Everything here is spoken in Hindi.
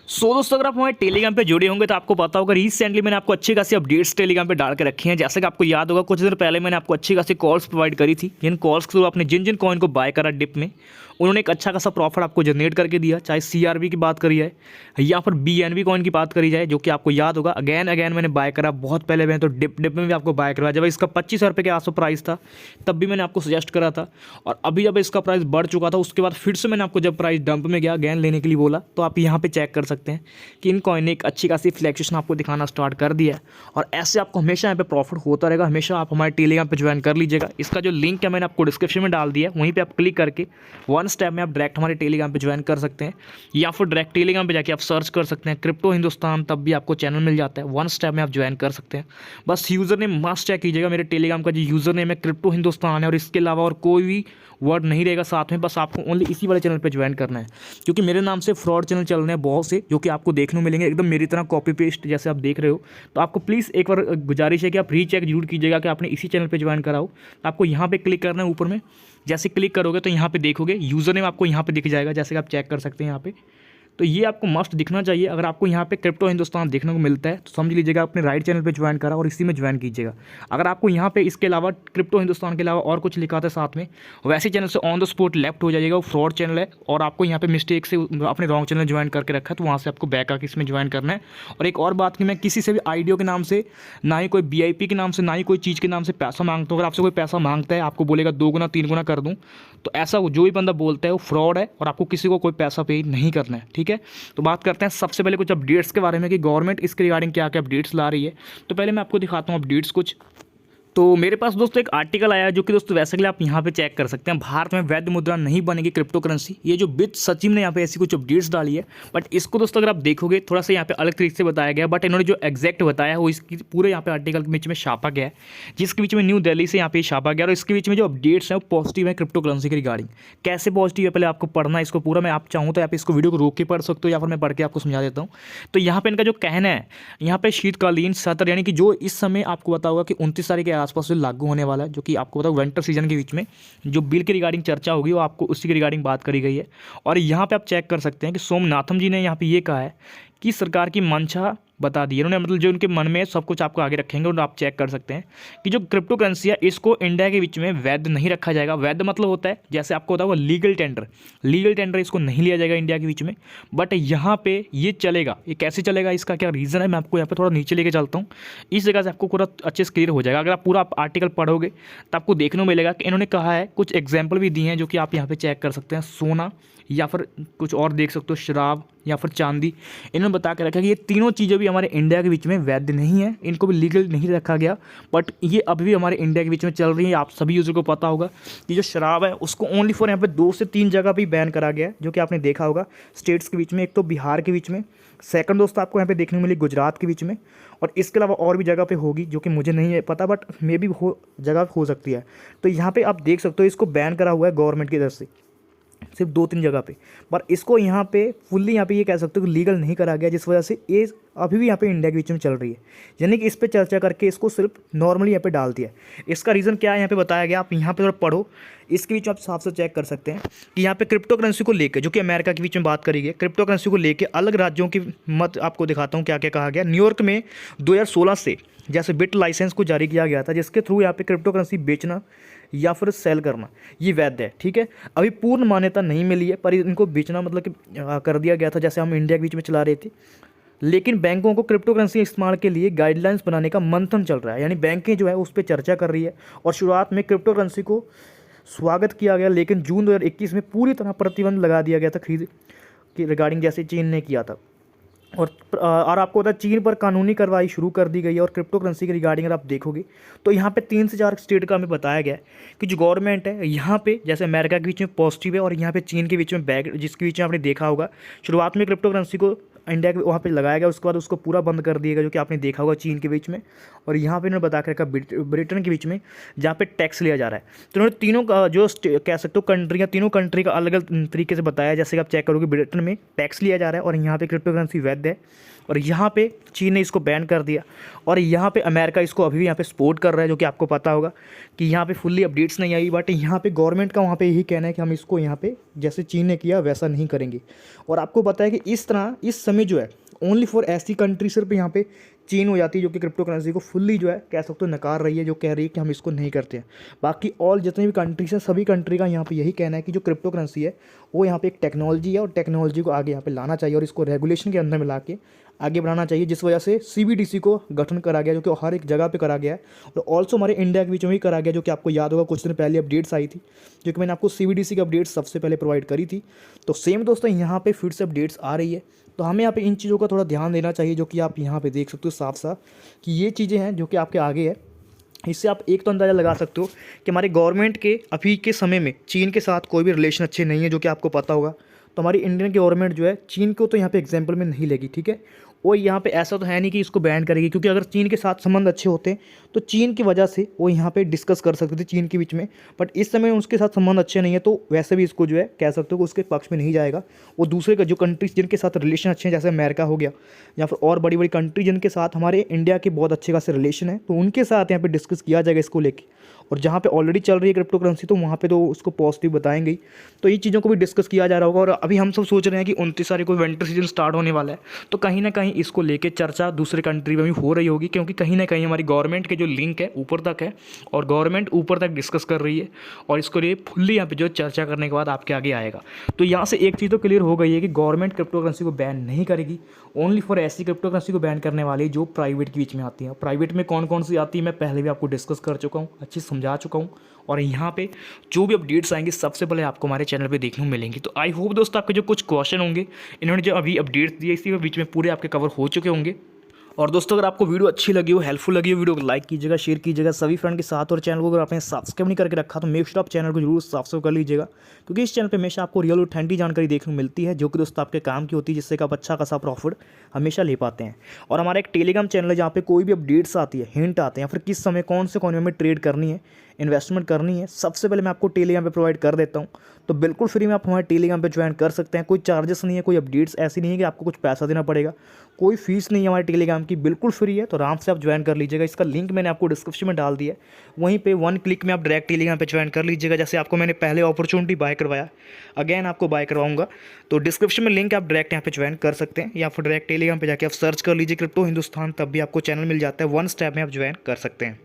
दोस्तों, अगर आप हमारे टेलीग्राम पे जुड़े होंगे तो आपको पता होगा रिसेंटली मैंने आपको अच्छी खासी अपडेट्स टेलीग्राम पे डाल के रखी हैं। जैसे कि आपको याद होगा कुछ दिन पहले मैंने आपको अच्छी खासी कॉल्स प्रोवाइड करी थी। जिन कॉल्स के थ्रू आपने जिन जिन कॉइन को बाय करा डिप में, उन्होंने एक अच्छा खासा प्रॉफिट आपको जनरेट करके दिया। चाहे CRB की बात करी जाए या फिर BNB कॉइन की बात करी जाए, जो कि आपको याद होगा अगेन मैंने बाय करा। बहुत पहले मैंने तो डिप में भी आपको बाय करवाया जब इसका 25,000 रुपये के आसपास प्राइस था, तब भी मैंने आपको सजेस्ट करा था। और अभी जब इसका प्राइस बढ़ चुका था उसके बाद फिर से मैंने आपको जब प्राइस डंप में गया अगेन लेने के लिए बोला, तो आप यहाँ पे चेक कर सकते हैं कि इन कॉइन ने एक अच्छी खासी फ्लैक्चुएशन आपको दिखाना स्टार्ट कर दिया है। और ऐसे आपको हमेशा यहाँ पे प्रॉफिट होता रहेगा। हमेशा आप हमारे टेलीग्राम पे ज्वाइन कर लीजिएगा। इसका जो लिंक है मैंने आपको डिस्क्रिप्शन में डाल दिया है, वहीं पे आप क्लिक करके वन स्टेप में आप डायरेक्ट हमारे टेलीग्राम पे ज्वाइन कर सकते हैं, या फिर डायरेक्ट टेलीग्राम पे जाके आप सर्च कर सकते हैं क्रिप्टो हिंदुस्तान, तब भी आपको चैनल मिल जाता है। वन स्टेप में आप ज्वाइन कर सकते हैं। बस यूज़र नेम मस्ट चेक कीजिएगा। मेरे टेलीग्राम का जो यूज़र नेम है क्रिप्टो हिंदुस्तान है, और इसके अलावा और कोई भी वर्ड नहीं रहेगा साथ में। बस आपको ओनली इसी वाले चैनल पे ज्वाइन करना है, क्योंकि मेरे नाम से फ्रॉड चैनल चल रहे हैं बहुत से, जो कि आपको देखने को मिलेंगे एकदम मेरी तरह कॉपी पेस्ट जैसे आप देख रहे हो। तो आपको प्लीज़ एक बार गुजारिश है कि आप रीचेक जरूर कीजिएगा कि आपने इसी चैनल पे ज्वाइन करा हो। तो आपको यहाँ पे क्लिक करना है ऊपर में। जैसे क्लिक करोगे तो यहाँ पे देखोगे यूज़र नेम आपको यहाँ पे दिख जाएगा, जैसे कि आप चेक कर सकते हैं यहाँ पे। तो ये आपको मस्ट दिखना चाहिए। अगर आपको यहाँ पे क्रिप्टो हिंदुस्तान देखने को मिलता है तो समझ लीजिएगा आपने राइट चैनल पे ज्वाइन करा और इसी में ज्वाइन कीजिएगा। अगर आपको यहाँ पे इसके अलावा क्रिप्टो हिंदुस्तान के अलावा और कुछ लिखा था साथ में, वैसे चैनल से ऑन द स्पॉट लेफ्ट हो जाइएगा। वो फ्रॉड चैनल है और आपको यहाँ पे मिस्टेक से अपने रॉन्ग चैनल ज्वाइन करके रखा है, तो वहाँ से आपको बैक आके इसमें ज्वाइन करना है। और एक और बात कि मैं किसी से भी आईडियो के नाम से, ना ही कोई BIP के नाम से, ना ही कोई चीज़ के नाम से पैसा मांगता हूँ। अगर आपसे कोई पैसा मांगता है, आपको बोलेगा 2 गुना 3 गुना कर दूँ, तो ऐसा जो भी बंदा बोलता है वो फ्रॉड है और आपको किसी को कोई पैसा पे नहीं करना है, ठीक है। तो बात करते हैं सबसे पहले कुछ अपडेट्स के बारे में कि गवर्नमेंट इसके रिगार्डिंग क्या क्या अपडेट्स ला रही है। तो पहले मैं आपको दिखाता हूँ अपडेट्स कुछ। तो मेरे पास दोस्तों एक आर्टिकल आया है, जो कि दोस्तों वैसे के लिए आप यहाँ पे चेक कर सकते हैं। भारत में वैध मुद्रा नहीं बनेगी क्रिप्टो करेंसी। ये जो वित्त सचिव ने यहाँ पे ऐसी कुछ अपडेट्स डाली है, बट इसको दोस्तों अगर आप देखोगे थोड़ा सा यहाँ पे अलग तरीके से बताया गया, बट इन्होंने जो एग्जैक्ट बताया है वो इसकी पूरे यहाँ पे आर्टिकल के बीच में छापा गया है, जिसके बीच में न्यू दिल्ली से यहाँ पे छापा गया। और इसके बीच में जो अपडेट्स हैं वो पॉजिटिव है क्रिप्टो करेंसी के रिगार्डिंग। कैसे पॉजिटिव है पहले आपको पढ़ना है इसको पूरा। मैं आप चाहूँ तो आप इसको वीडियो को रोक के पढ़ सकते हो, या फिर मैं पढ़ के आपको समझा देता हूँ। तो यहाँ पे इनका जो कहना है, यहाँ पे शीतकालीन सत्र यानी कि जो इस समय आपको पता होगा कि 29 तारीख के आसपास जो लागू होने वाला है, जो कि आपको पता है विंटर सीजन के बीच में जो बिल के रिगार्डिंग चर्चा होगी, वो आपको उसी के रिगार्डिंग बात करी गई है। और यहाँ पे आप चेक कर सकते हैं कि सोमनाथम जी ने यहाँ पे ये कहा है कि सरकार की मंशा बता दी इन्होंने, मतलब जो उनके मन में सब कुछ आपको आगे रखेंगे। और आप चेक कर सकते हैं कि जो क्रिप्टो करेंसी है इसको इंडिया के बीच में वैध नहीं रखा जाएगा। वैध मतलब होता है, जैसे आपको होता होगा लीगल टेंडर इसको नहीं लिया जाएगा इंडिया के बीच में। बट यहाँ पे ये चलेगा। ये कैसे चलेगा, इसका क्या रीज़न है, मैं आपको यहाँ पे थोड़ा नीचे लेके चलता हूँ। इस जगह से आपको पूरा अच्छे से क्लियर हो जाएगा। अगर आप पूरा आर्टिकल पढ़ोगे तो आपको देखने को मिलेगा कि इन्होंने कहा है, कुछ एग्जाम्पल भी दिए हैं जो कि आप यहाँ पे चेक कर सकते हैं। सोना या फिर कुछ और देख सकते हो, शराब या फिर चांदी, इन्होंने बता के रखा कि ये तीनों चीज़ें भी हमारे इंडिया के बीच में वैध नहीं है, इनको भी लीगल नहीं रखा गया। बट ये अभी भी हमारे इंडिया के बीच में चल रही है। आप सभी यूज़र को पता होगा कि जो शराब है उसको ओनली फॉर यहाँ पे 2 से 3 जगह भी बैन करा गया है, जो कि आपने देखा होगा स्टेट्स के बीच में। एक तो बिहार के बीच में, सेकंड दोस्तों आपको यहाँ पे देखने को मिली गुजरात के बीच में, और इसके अलावा और भी जगह पे होगी जो कि मुझे नहीं है पता, बट मे भी हो जगह हो सकती है। तो यहाँ पे आप देख सकते हो इसको बैन करा हुआ है गवर्नमेंट की तरफ से, सिर्फ 2-3 जगह पे। पर इसको यहाँ पे फुल्ली यहाँ पे ये कह सकते हो कि लीगल नहीं करा गया, जिस वजह से ये अभी भी यहाँ पे इंडिया के बीच में चल रही है। यानी कि इस पे चर्चा करके इसको सिर्फ नॉर्मली यहाँ पे डाल दिया है। इसका रीज़न क्या है यहाँ पे बताया गया, आप यहाँ पे थोड़ा पढ़ो। इसके बीच में आप साफ से चेक कर सकते हैं कि यहाँ पे क्रिप्टो करेंसी को लेकर, जो कि अमेरिका के बीच में बात करी गई, क्रिप्टो करेंसी को लेकर अलग राज्यों की मत आपको दिखाता हूँ क्या क्या कहा गया। न्यूयॉर्क में 2016 से जैसे बिट लाइसेंस को जारी किया गया था, जिसके थ्रू यहाँ पे क्रिप्टो करेंसी बेचना या फिर सेल करना ये वैध है, ठीक है। अभी पूर्ण मान्यता नहीं मिली है, पर इनको बेचना मतलब कि कर दिया गया था, जैसे हम इंडिया के बीच में चला रहे थे। लेकिन बैंकों को क्रिप्टो करेंसी इस्तेमाल के लिए गाइडलाइंस बनाने का मंथन चल रहा है, यानी बैंकें जो है उस पर चर्चा कर रही है। और शुरुआत में क्रिप्टो करेंसी को स्वागत किया गया, लेकिन जून 2021 में पूरी तरह प्रतिबंध लगा दिया गया था खरीद की रिगार्डिंग, जैसे चीन ने किया था। और आपको पता है चीन पर कानूनी कार्रवाई शुरू कर दी गई है। और क्रिप्टो करेंसी के रिगार्डिंग अगर आप देखोगे तो यहाँ पे 3 से 4 स्टेट का हमें बताया गया है कि जो गवर्नमेंट है यहाँ पे, जैसे अमेरिका के बीच में पॉजिटिव है और यहाँ पे चीन के बीच में बैग, जिसके बीच में आपने देखा होगा शुरुआत में क्रिप्टो करेंसी को इंडिया के वहाँ पे लगाया गया, उसके बाद उसको पूरा बंद कर दिया गया, जो कि आपने देखा होगा चीन के बीच में। और यहाँ पे इन्होंने बता के रखा ब्रिटेन के बीच में, जहाँ पे टैक्स लिया जा रहा है। तो इन्होंने तीनों का जो कह सकते हो कंट्री, तीनों कंट्री का अलग अलग तरीके से बताया। जैसे कि आप चेक करोगे ब्रिटेन में टैक्स लिया जा रहा है और यहाँ पे क्रिप्टो करेंसी वैध है, और यहाँ पे चीन ने इसको बैन कर दिया, और यहाँ पे अमेरिका इसको अभी भी यहाँ पे सपोर्ट कर रहा है, जो कि आपको पता होगा कि यहाँ पे फुल्ली अपडेट्स नहीं आई। बट यहाँ पे गवर्नमेंट का वहाँ पे यही कहना है कि हम इसको यहाँ पे जैसे चीन ने किया वैसा नहीं करेंगे। और आपको पता है कि इस तरह इस समय समय जो है ओनली फॉर ऐसी कंट्री सिर्फ यहाँ पे चीन हो जाती है जो कि क्रिप्टो करेंसी को फुल्ली जो है कह सकते हो नकार रही है, जो कह रही है कि हम इसको नहीं करते हैं। बाकी ऑल जितने भी कंट्रीज हैं सभी कंट्री का यहाँ पे यही कहना है कि जो क्रिप्टो करेंसी है वो यहाँ पे एक टेक्नोलॉजी है और टेक्नोलॉजी को आगे यहाँ पे लाना चाहिए और इसको रेगुलेशन के अंदर मिला के आगे बढ़ाना चाहिए, जिस वजह से CBDC को गठन करा गया जो कि हर एक जगह पे करा गया है और ऑल्सो हमारे इंडिया के बीच में भी करा गया, जो कि आपको याद होगा कुछ दिन पहले अपडेट्स आई थी जो कि मैंने आपको CBDC की अपडेट्स सबसे पहले प्रोवाइड करी थी। तो सेम दोस्तों यहाँ पे फिर से अपडेट्स आ रही है, तो हमें यहाँ पे इन चीज़ों का थोड़ा ध्यान देना चाहिए, जो कि आप यहाँ पे देख सकते हो साफ साफ कि ये चीज़ें हैं जो कि आपके आगे है। इससे आप एक तो अंदाज़ा लगा सकते हो कि हमारे गवर्नमेंट के अभी के समय में चीन के साथ कोई भी रिलेशन अच्छे नहीं है, जो कि आपको पता होगा। तो हमारी इंडियन गवर्नमेंट जो है चीन को तो यहाँ पे एग्जाम्पल में नहीं लेगी, ठीक है। वो यहाँ पे ऐसा तो है नहीं कि इसको बैन करेगी, क्योंकि अगर चीन के साथ संबंध अच्छे होते तो चीन की वजह से वो यहाँ पे डिस्कस कर सकते थे चीन के बीच में, बट इस समय उसके साथ संबंध अच्छे नहीं है तो वैसे भी इसको जो है कह सकते हो कि उसके पक्ष में नहीं जाएगा। वो दूसरे का जो कंट्रीज जिनके साथ रिलेशन अच्छे हैं जैसे अमेरिका हो गया या फिर और बड़ी बड़ी कंट्री जिनके साथ हमारे इंडिया के बहुत अच्छे खासे रिलेशन है, तो उनके साथ यहाँ पे डिस्कस किया जाएगा इसको लेके। और जहाँ पे ऑलरेडी चल रही है क्रिप्टो करेंसी तो वहाँ पे तो उसको पॉजिटिव बताएंगे ही, तो ये चीज़ों को भी डिस्कस किया जा रहा होगा। और अभी हम सब सोच रहे हैं कि 29 तारीख को विंटर सीजन स्टार्ट होने वाला है, तो कहीं ना कहीं इसको लेके चर्चा दूसरे कंट्री में भी हो रही होगी, क्योंकि कहीं ना कहीं हमारी गवर्नमेंट के जो लिंक है ऊपर तक है और गवर्नमेंट ऊपर तक डिस्कस कर रही है और इसको लिए फुल्ली यहाँ पे जो चर्चा करने के बाद आपके आगे आएगा। तो यहाँ से एक चीज़ तो क्लियर हो गई है कि गवर्नमेंट क्रिप्टो करेंसी को बैन नहीं करेगी, ओनली फॉर ऐसी क्रिप्टो करेंसी को बैन करने वाली जो प्राइवेट के बीच में आती है। प्राइवेट में कौन कौन सी आती है मैं पहले भी आपको डिस्कस कर चुका हूँ, अच्छी समझा चुका हूँ, और यहाँ पे जो भी अपडेट्स आएंगे सबसे पहले आपको हमारे चैनल पे देखने को मिलेंगी। तो आई होप दोस्तों आपके जो कुछ क्वेश्चन होंगे इन्होंने जो अभी अपडेट्स दिए इसी के बीच में पूरे आपके कवर हो चुके होंगे। और दोस्तों अगर आपको वीडियो अच्छी लगी हो, हेल्पफुल लगी हो, वीडियो को लाइक कीजिएगा, शेयर कीजिएगा सभी फ्रेंड के साथ, और चैनल को अगर आपने सब्सक्राइब नहीं करके रखा तो मेक श्योर आप चैनल को जरूर सब्सक्राइब कर लीजिएगा, क्योंकि इस चैनल पे हमेशा आपको रियल ऑथेंटिक जानकारी देखने को मिलती है जो कि दोस्तों आपके काम की होती है, जिससे कि आप अच्छा खासा प्रॉफिट हमेशा ले पाते हैं। और हमारा एक टेलीग्राम चैनल है जहाँ पे कोई भी अपडेट्स आती है, हिंट आते हैं, या फिर किस समय कौन से कॉइन में ट्रेड करनी है, इन्वेस्टमेंट करनी है, सबसे पहले मैं आपको टेलीग्राम पे प्रोवाइड कर देता हूँ। तो बिल्कुल फ्री में आप हमारे टेलीग्राम पे ज्वाइन कर सकते हैं, कोई चार्जेस नहीं है, कोई अपडेट्स ऐसी नहीं है कि आपको कुछ पैसा देना पड़ेगा, कोई फीस नहीं है हमारे टेलीग्राम की, बिल्कुल फ्री है। तो आराम से आप ज्वाइन कर लीजिएगा, इसका लिंक मैंने आपको डिस्क्रिप्शन में डाल दिया है, वहीं पे 1 क्लिक में आप डायरेक्ट टेलीग्राम पे ज्वाइन कर लीजिएगा। जैसे आपको मैंने पहले अपॉर्चुनिटी बाय करवाया, अगेन आपको बाय करवाऊंगा, तो डिस्क्रिप्शन में लिंक आप डायरेक्ट यहाँ पे ज्वाइन कर सकते हैं, या फिर डायरेक्ट टेलीग्राम पे जाके आप सर्च कर लीजिए क्रिप्टो हिंदुस्तान, तब भी आपको चैनल मिल जाता है, 1 स्टेप में आप ज्वाइन कर सकते हैं।